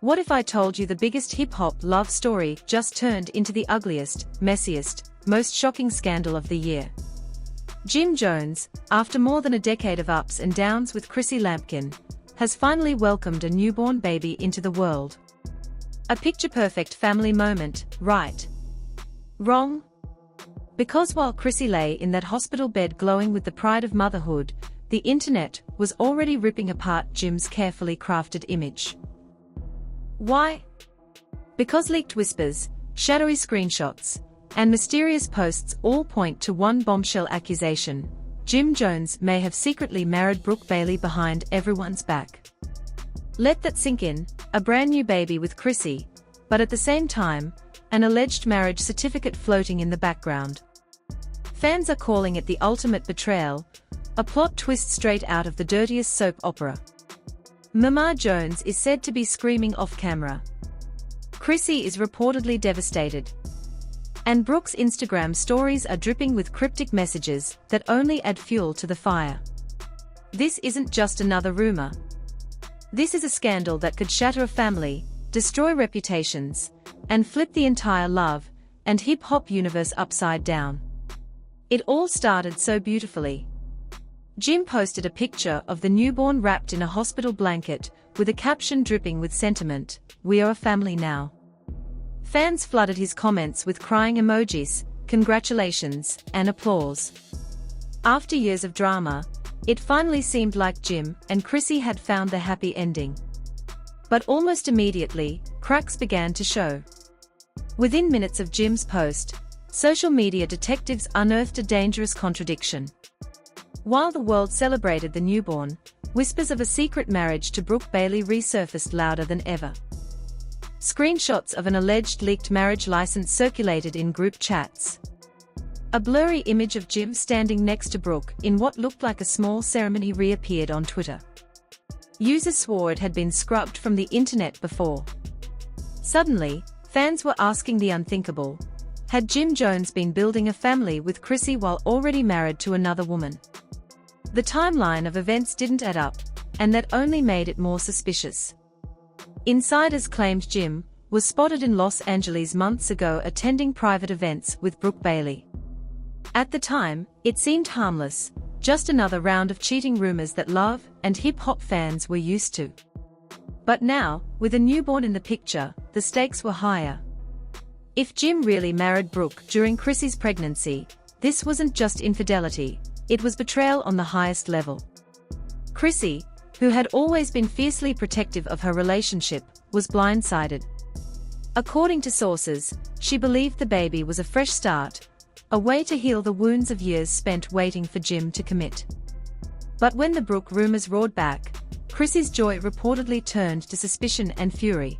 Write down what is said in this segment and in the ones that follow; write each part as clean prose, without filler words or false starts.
What if I told you the biggest hip-hop love story just turned into the ugliest, messiest, most shocking scandal of the year? Jim Jones, after more than a decade of ups and downs with Chrissy Lampkin, has finally welcomed a newborn baby into the world. A picture-perfect family moment, right? Wrong? Because while Chrissy lay in that hospital bed glowing with the pride of motherhood, the internet was already ripping apart Jim's carefully crafted image. Why? Because leaked whispers, shadowy screenshots, and mysterious posts all point to one bombshell accusation: Jim Jones may have secretly married Brooke Bailey behind everyone's back. Let that sink in, a brand new baby with Chrissy, but at the same time, an alleged marriage certificate floating in the background. Fans are calling it the ultimate betrayal, a plot twist straight out of the dirtiest soap opera. Mama Jones is said to be screaming off camera. Chrissy is reportedly devastated. And Brooke's Instagram stories are dripping with cryptic messages that only add fuel to the fire. This isn't just another rumor. This is a scandal that could shatter a family, destroy reputations, and flip the entire love and hip-hop universe upside down. It all started so beautifully. Jim posted a picture of the newborn wrapped in a hospital blanket, with a caption dripping with sentiment: "We are a family now." Fans flooded his comments with crying emojis, congratulations, and applause. After years of drama, it finally seemed like Jim and Chrissy had found the happy ending. But almost immediately, cracks began to show. Within minutes of Jim's post, social media detectives unearthed a dangerous contradiction. While the world celebrated the newborn, whispers of a secret marriage to Brooke Bailey resurfaced louder than ever. Screenshots of an alleged leaked marriage license circulated in group chats. A blurry image of Jim standing next to Brooke in what looked like a small ceremony reappeared on Twitter. Users swore it had been scrubbed from the internet before. Suddenly, fans were asking the unthinkable: had Jim Jones been building a family with Chrissy while already married to another woman? The timeline of events didn't add up, and that only made it more suspicious. Insiders claimed Jim was spotted in Los Angeles months ago attending private events with Brooke Bailey. At the time, it seemed harmless, just another round of cheating rumors that love and hip-hop fans were used to. But now, with a newborn in the picture, the stakes were higher. If Jim really married Brooke during Chrissy's pregnancy, this wasn't just infidelity, it was betrayal on the highest level. Chrissy, who had always been fiercely protective of her relationship, was blindsided. According to sources, she believed the baby was a fresh start, a way to heal the wounds of years spent waiting for Jim to commit. But when the Brooke rumors roared back, Chrissy's joy reportedly turned to suspicion and fury.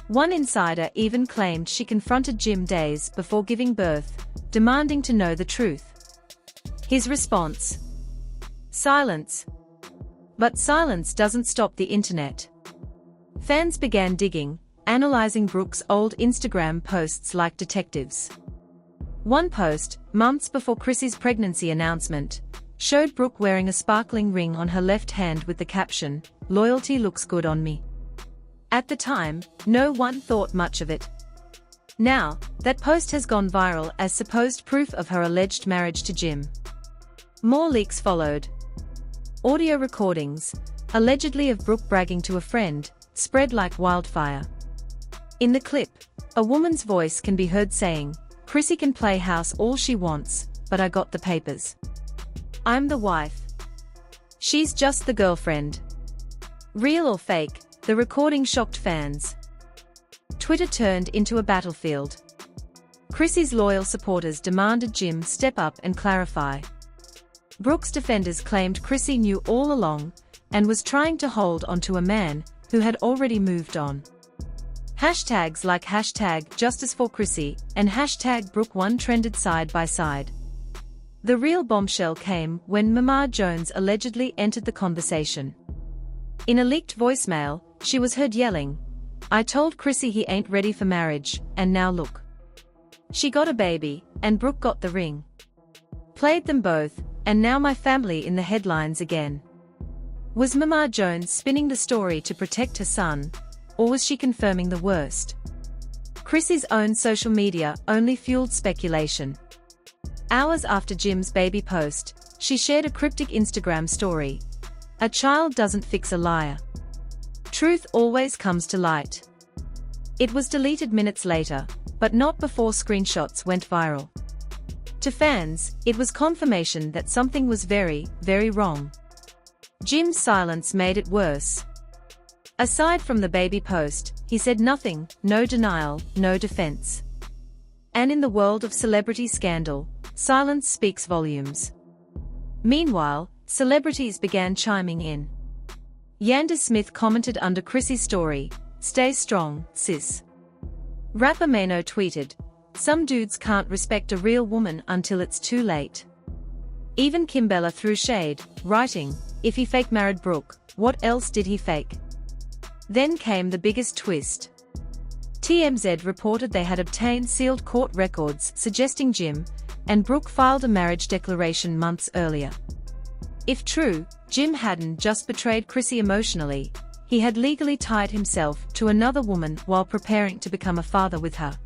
One insider even claimed she confronted Jim days before giving birth, demanding to know the truth. His response: silence. But silence doesn't stop the internet. Fans began digging, analyzing Brooke's old Instagram posts like detectives. One post, months before Chrissy's pregnancy announcement, showed Brooke wearing a sparkling ring on her left hand with the caption, "Loyalty looks good on me." At the time, no one thought much of it. Now, that post has gone viral as supposed proof of her alleged marriage to Jim. More leaks followed. Audio recordings, allegedly of Brooke bragging to a friend, spread like wildfire. In the clip, a woman's voice can be heard saying, "Chrissy can play house all she wants, but I got the papers. I'm the wife. She's just the girlfriend." Real or fake, the recording shocked fans. Twitter turned into a battlefield. Chrissy's loyal supporters demanded Jim step up and clarify. Brooke's defenders claimed Chrissy knew all along, and was trying to hold onto a man who had already moved on. Hashtags like #JusticeForChrissy and #Brooke1 trended side by side. The real bombshell came when Mama Jones allegedly entered the conversation. In a leaked voicemail, she was heard yelling, "I told Chrissy he ain't ready for marriage, and now look. She got a baby, and Brooke got the ring. Played them both, and now my family in the headlines again." Was Mama Jones spinning the story to protect her son, or was she confirming the worst? Chrissy's own social media only fueled speculation. Hours after Jim's baby post, she shared a cryptic Instagram story. "A child doesn't fix a liar. Truth always comes to light." It was deleted minutes later, but not before screenshots went viral. To fans, it was confirmation that something was very, very wrong. Jim's silence made it worse. Aside from the baby post, he said nothing, no denial, no defense. And in the world of celebrity scandal, silence speaks volumes. Meanwhile, celebrities began chiming in. Yanda Smith commented under Chrissy's story, "Stay strong, sis." Rapper Mano tweeted, "Some dudes can't respect a real woman until it's too late." Even Kimbella threw shade, writing, "If he fake married Brooke, what else did he fake?" Then came the biggest twist. TMZ reported they had obtained sealed court records suggesting Jim and Brooke filed a marriage declaration months earlier. If true, Jim hadn't just betrayed Chrissy emotionally, he had legally tied himself to another woman while preparing to become a father with her.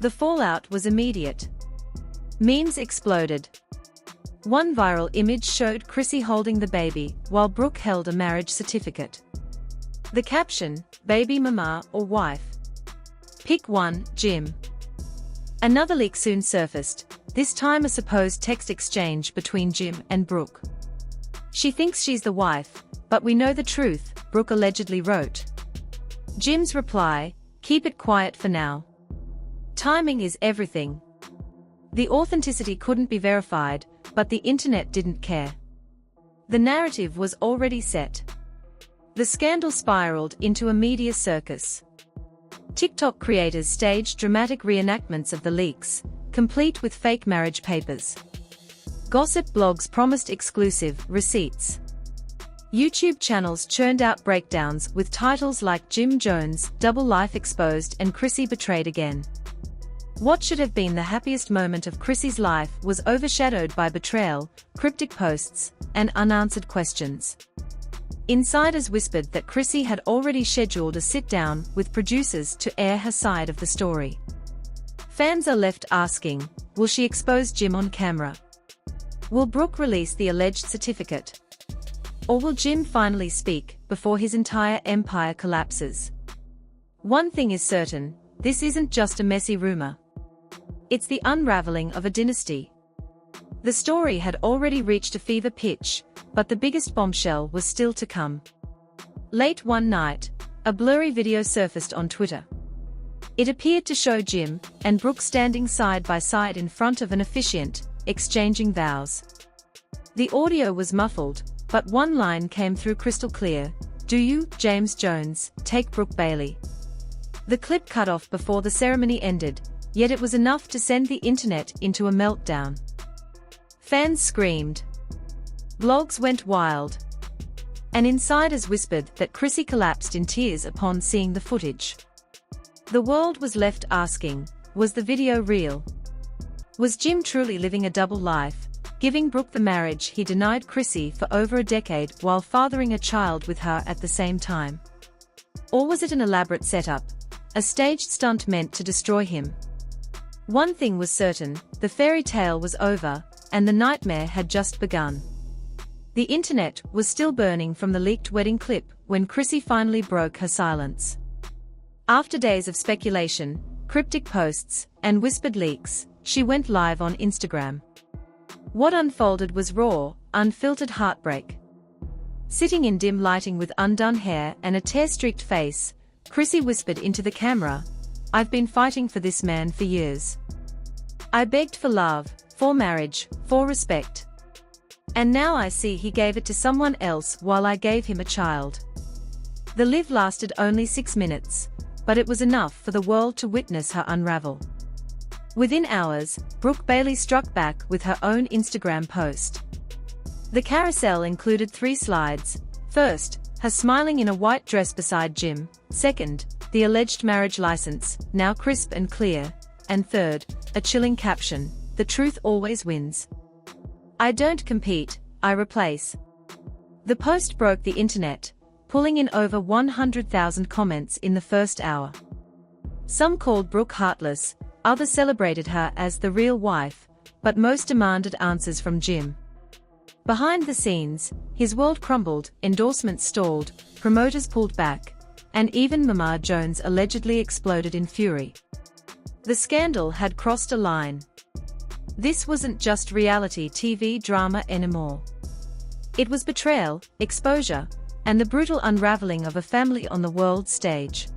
The fallout was immediate. Memes exploded. One viral image showed Chrissy holding the baby while Brooke held a marriage certificate. The caption, "Baby mama or wife? Pick one, Jim." Another leak soon surfaced, this time a supposed text exchange between Jim and Brooke. "She thinks she's the wife, but we know the truth," Brooke allegedly wrote. Jim's reply, "Keep it quiet for now. Timing is everything." The authenticity couldn't be verified, but the internet didn't care. The narrative was already set. The scandal spiraled into a media circus. TikTok creators staged dramatic reenactments of the leaks, complete with fake marriage papers. Gossip blogs promised exclusive receipts. YouTube channels churned out breakdowns with titles like "Jim Jones, Double Life Exposed" and "Chrissy Betrayed Again." What should have been the happiest moment of Chrissy's life was overshadowed by betrayal, cryptic posts, and unanswered questions. Insiders whispered that Chrissy had already scheduled a sit-down with producers to air her side of the story. Fans are left asking, will she expose Jim on camera? Will Brooke release the alleged certificate? Or will Jim finally speak before his entire empire collapses? One thing is certain, this isn't just a messy rumor. It's the unraveling of a dynasty. The story had already reached a fever pitch, but the biggest bombshell was still to come. Late one night, a blurry video surfaced on Twitter. It appeared to show Jim and Brooke standing side by side in front of an officiant, exchanging vows. The audio was muffled, but one line came through crystal clear, "Do you, James Jones, take Brooke Bailey?" The clip cut off before the ceremony ended, yet it was enough to send the internet into a meltdown. Fans screamed. Blogs went wild. And insiders whispered that Chrissy collapsed in tears upon seeing the footage. The world was left asking, was the video real? Was Jim truly living a double life, giving Brooke the marriage he denied Chrissy for over a decade while fathering a child with her at the same time? Or was it an elaborate setup, a staged stunt meant to destroy him? One thing was certain, the fairy tale was over, and the nightmare had just begun. The internet was still burning from the leaked wedding clip when Chrissy finally broke her silence. After days of speculation, cryptic posts, and whispered leaks, she went live on Instagram. What unfolded was raw, unfiltered heartbreak. Sitting in dim lighting with undone hair and a tear-streaked face, Chrissy whispered into the camera, "I've been fighting for this man for years. I begged for love, for marriage, for respect. And now I see he gave it to someone else while I gave him a child." The live lasted only 6 minutes, but it was enough for the world to witness her unravel. Within hours, Brooke Bailey struck back with her own Instagram post. The carousel included 3 slides. First, her smiling in a white dress beside Jim. Second, the alleged marriage license, now crisp and clear. And third, a chilling caption, "The truth always wins. I don't compete, I replace." The post broke the internet, pulling in over 100,000 comments in the first hour. Some called Brooke heartless, others celebrated her as the real wife, but most demanded answers from Jim. Behind the scenes, his world crumbled, endorsements stalled, promoters pulled back, and even Mama Jones allegedly exploded in fury. The scandal had crossed a line. This wasn't just reality TV drama anymore. It was betrayal, exposure, and the brutal unraveling of a family on the world stage.